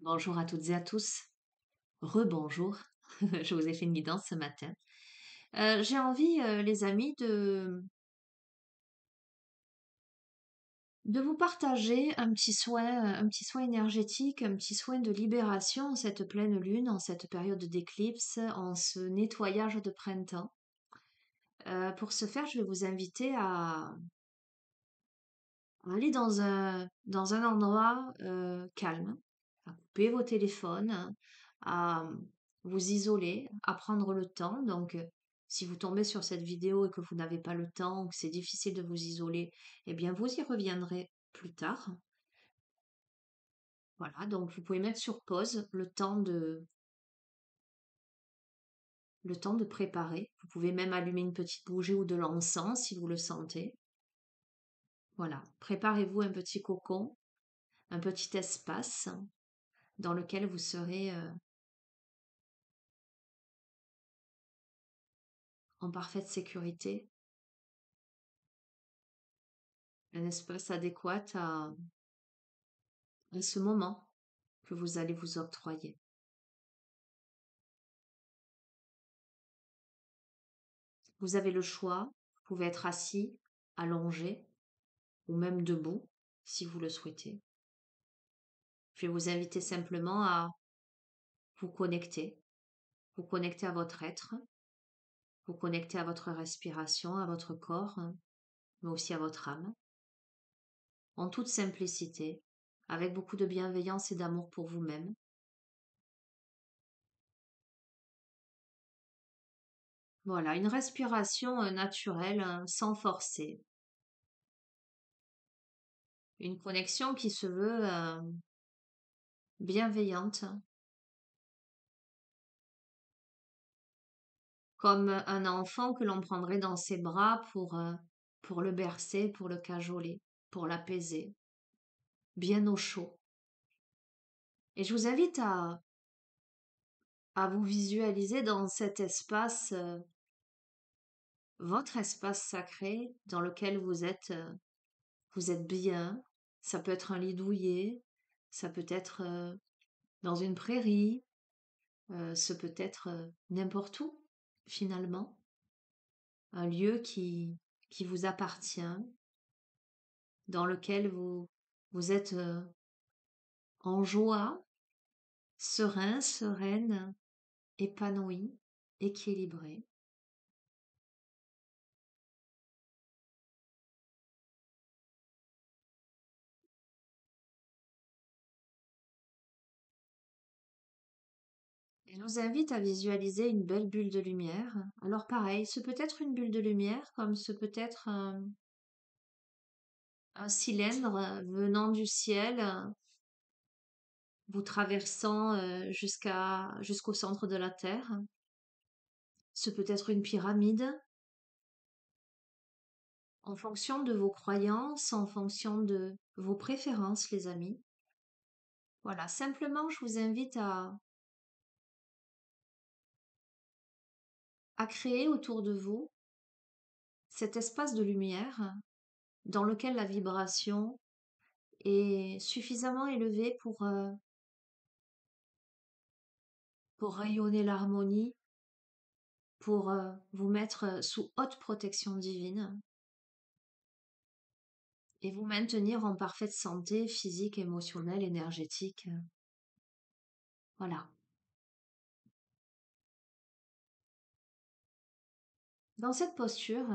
Bonjour à toutes et à tous. Rebonjour. Je vous ai fait une guidance ce matin. J'ai envie, les amis, de vous partager un petit soin énergétique, un petit soin de libération en cette pleine lune, en cette période d'éclipse, en ce nettoyage de printemps. Pour ce faire, je vais vous inviter à aller dans un endroit calme, à couper vos téléphones, à vous isoler, à prendre le temps. Donc, si vous tombez sur cette vidéo et que vous n'avez pas le temps ou que c'est difficile de vous isoler, eh bien, vous y reviendrez plus tard. Voilà, donc vous pouvez mettre sur pause le temps de préparer. Vous pouvez même allumer une petite bougie ou de l'encens si vous le sentez. Voilà, préparez-vous un petit cocon, un petit espace dans lequel vous serez en parfaite sécurité, un espace adéquat à ce moment que vous allez vous octroyer. Vous avez le choix, vous pouvez être assis, allongé ou même debout si vous le souhaitez. Je vais vous inviter simplement à vous vous connecter à votre être, vous connecter à votre respiration, à votre corps, mais aussi à votre âme, en toute simplicité, avec beaucoup de bienveillance et d'amour pour vous-même. Voilà, une respiration naturelle, sans forcer. Une connexion qui se veut bienveillante, comme un enfant que l'on prendrait dans ses bras pour le bercer, pour le cajoler, pour l'apaiser, bien au chaud. Et je vous invite à vous visualiser dans cet espace, votre espace sacré dans lequel vous êtes bien. Ça peut être un lit douillet, ça peut être dans une prairie, ce peut être n'importe où, finalement. Un lieu qui vous appartient, dans lequel vous êtes en joie, serein, sereine, épanoui, équilibré. Et nous invite à visualiser une belle bulle de lumière. Alors pareil, ce peut être une bulle de lumière, comme ce peut être un cylindre venant du ciel, vous traversant jusqu'au centre de la Terre. Ce peut être une pyramide, en fonction de vos croyances, en fonction de vos préférences, les amis. Voilà, simplement, je vous invite à créer autour de vous cet espace de lumière dans lequel la vibration est suffisamment élevée pour rayonner l'harmonie, pour vous mettre sous haute protection divine et vous maintenir en parfaite santé physique, émotionnelle, énergétique. Voilà. Dans cette posture,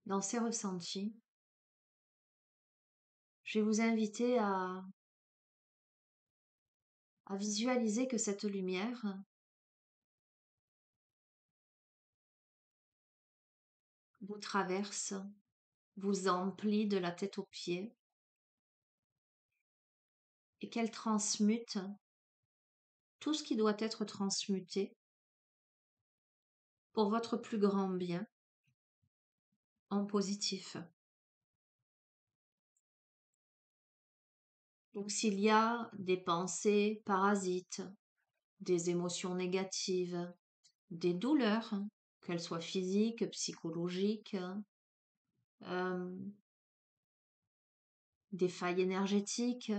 dans ces ressentis, je vais vous inviter à visualiser que cette lumière vous traverse, vous emplit de la tête aux pieds et qu'elle transmute tout ce qui doit être transmuté pour votre plus grand bien en positif. Donc s'il y a des pensées parasites, des émotions négatives, des douleurs, qu'elles soient physiques, psychologiques, euh, des failles énergétiques,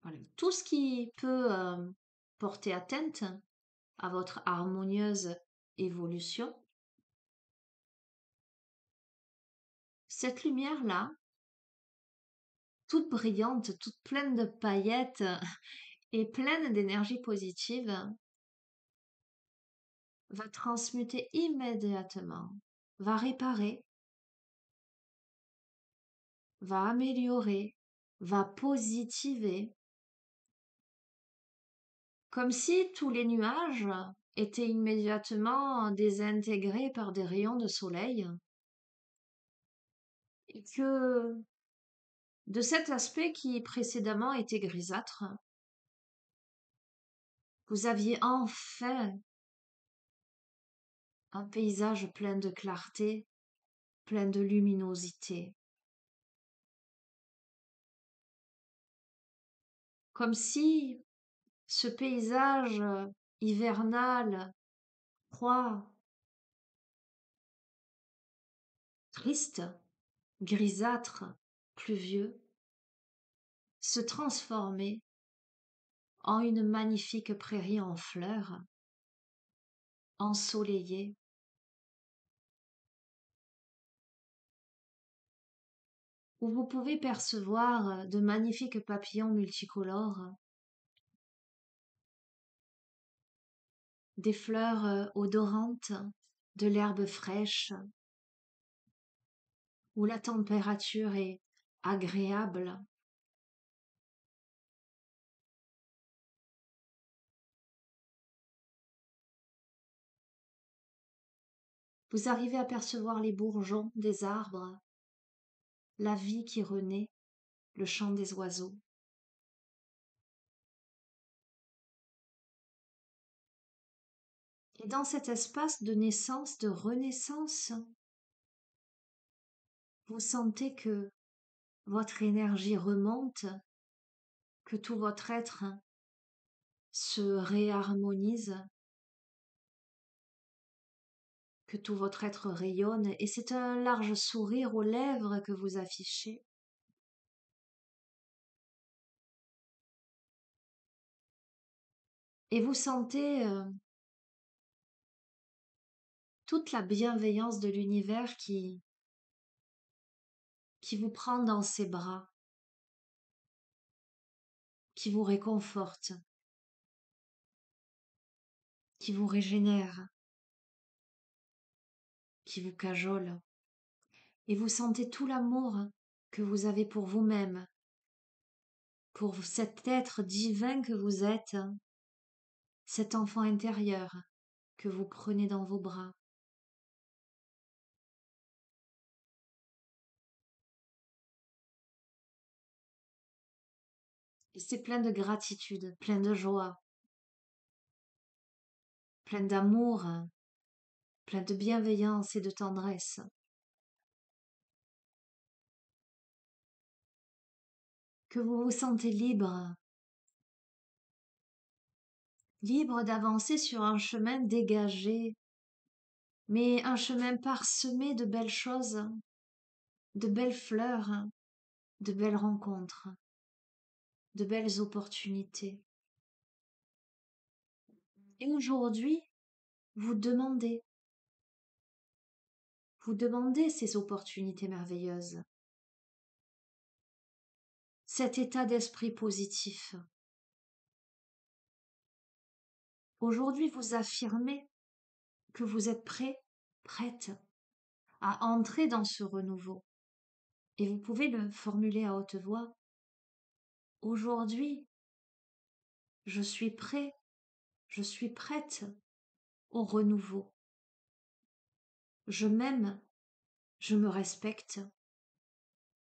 Voilà. Tout ce qui peut porter atteinte à votre harmonieuse évolution, cette lumière-là, toute brillante, toute pleine de paillettes et pleine d'énergie positive, va transmuter immédiatement, va réparer, va améliorer, va positiver, comme si tous les nuages étaient immédiatement désintégrés par des rayons de soleil, et que de cet aspect qui précédemment était grisâtre, vous aviez enfin un paysage plein de clarté, plein de luminosité. Comme si ce paysage hivernal, froid, triste, grisâtre, pluvieux, se transformait en une magnifique prairie en fleurs, ensoleillée, où vous pouvez percevoir de magnifiques papillons multicolores, des fleurs odorantes, de l'herbe fraîche, où la température est agréable. Vous arrivez à percevoir les bourgeons des arbres, la vie qui renaît, le chant des oiseaux. Et dans cet espace de naissance, de renaissance, vous sentez que votre énergie remonte, que tout votre être se réharmonise, que tout votre être rayonne, et c'est un large sourire aux lèvres que vous affichez. Et vous sentez toute la bienveillance de l'univers qui vous prend dans ses bras, qui vous réconforte, qui vous régénère, qui vous cajole. Et vous sentez tout l'amour que vous avez pour vous-même, pour cet être divin que vous êtes, cet enfant intérieur que vous prenez dans vos bras. Et c'est plein de gratitude, plein de joie, plein d'amour, plein de bienveillance et de tendresse. Que vous vous sentez libre, libre d'avancer sur un chemin dégagé, mais un chemin parsemé de belles choses, de belles fleurs, de belles rencontres, de belles opportunités. Et aujourd'hui, vous demandez, vous demandez ces opportunités merveilleuses, cet état d'esprit positif. Aujourd'hui, vous affirmez que vous êtes prêt, prête à entrer dans ce renouveau. Et vous pouvez le formuler à haute voix. Aujourd'hui, je suis prêt, je suis prête au renouveau. Je m'aime, je me respecte,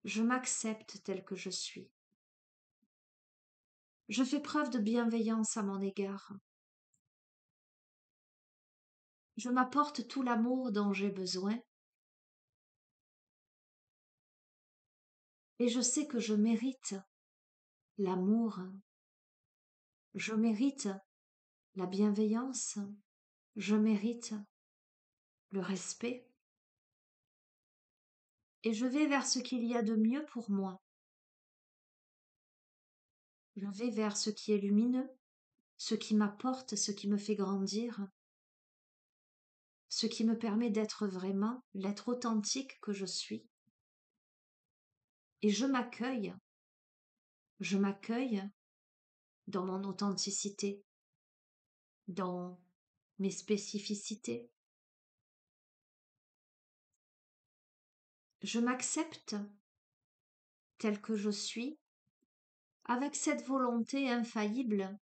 je m'accepte tel que je suis. Je fais preuve de bienveillance à mon égard. Je m'apporte tout l'amour dont j'ai besoin et je sais que je mérite l'amour, je mérite la bienveillance, je mérite le respect et je vais vers ce qu'il y a de mieux pour moi. Je vais vers ce qui est lumineux, ce qui m'apporte, ce qui me fait grandir, ce qui me permet d'être vraiment l'être authentique que je suis. Et je m'accueille dans mon authenticité, dans mes spécificités. Je m'accepte tel que je suis, avec cette volonté infaillible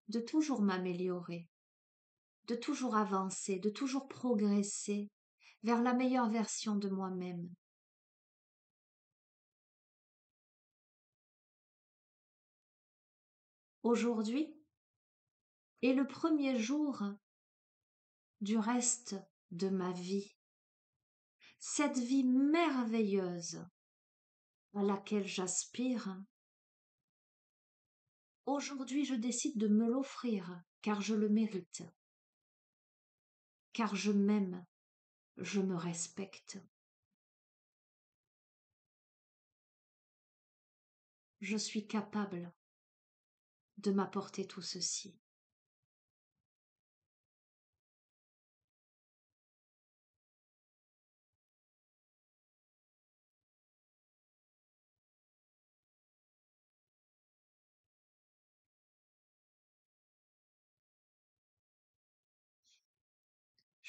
de toujours m'améliorer, de toujours avancer, de toujours progresser vers la meilleure version de moi-même. Aujourd'hui est le premier jour du reste de ma vie, cette vie merveilleuse à laquelle j'aspire. Aujourd'hui, je décide de me l'offrir, car je le mérite, car je m'aime, je me respecte. Je suis capable de m'apporter tout ceci.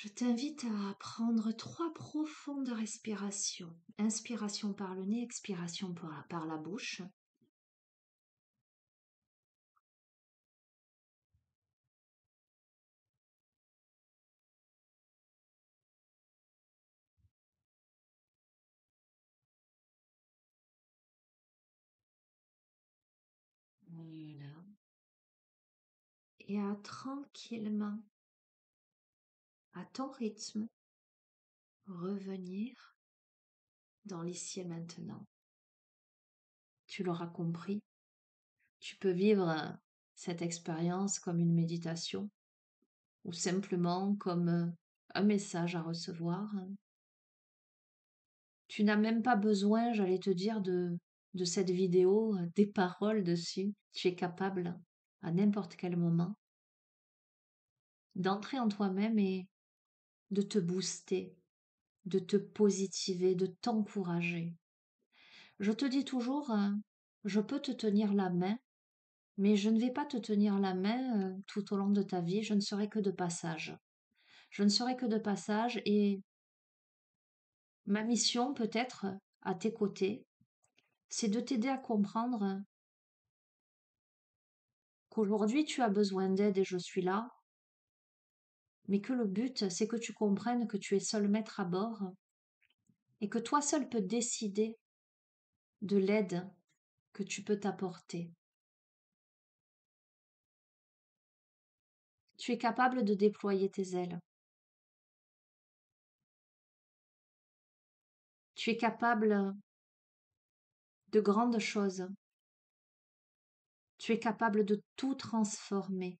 Je t'invite à prendre 3 profondes respirations. Inspiration par le nez, expiration par la bouche. Voilà. Et à tranquillement, à ton rythme, revenir dans l'ici et maintenant. Tu l'auras compris, tu peux vivre cette expérience comme une méditation ou simplement comme un message à recevoir. Tu n'as même pas besoin, j'allais te dire, de cette vidéo, des paroles dessus. Tu es capable, à n'importe quel moment, d'entrer en toi-même et de te booster, de te positiver, de t'encourager. Je te dis toujours, je peux te tenir la main, mais je ne vais pas te tenir la main tout au long de ta vie, je ne serai que de passage. Je ne serai que de passage et ma mission peut-être à tes côtés, c'est de t'aider à comprendre qu'aujourd'hui tu as besoin d'aide et je suis là, mais que le but c'est que tu comprennes que tu es seul maître à bord et que toi seul peux décider de l'aide que tu peux t'apporter. Tu es capable de déployer tes ailes. Tu es capable de grandes choses. Tu es capable de tout transformer.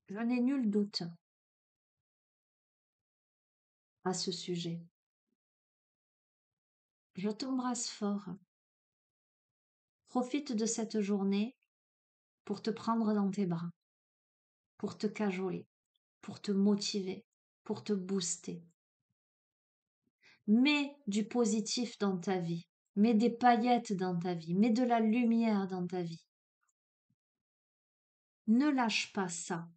Je n'ai nul doute à ce sujet. Je t'embrasse fort. Profite de cette journée pour te prendre dans tes bras, pour te cajoler, pour te motiver, pour te booster. Mets du positif dans ta vie, mets des paillettes dans ta vie, mets de la lumière dans ta vie. Ne lâche pas ça.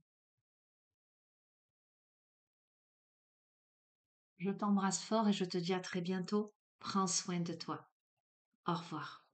Je t'embrasse fort et je te dis à très bientôt. Prends soin de toi. Au revoir.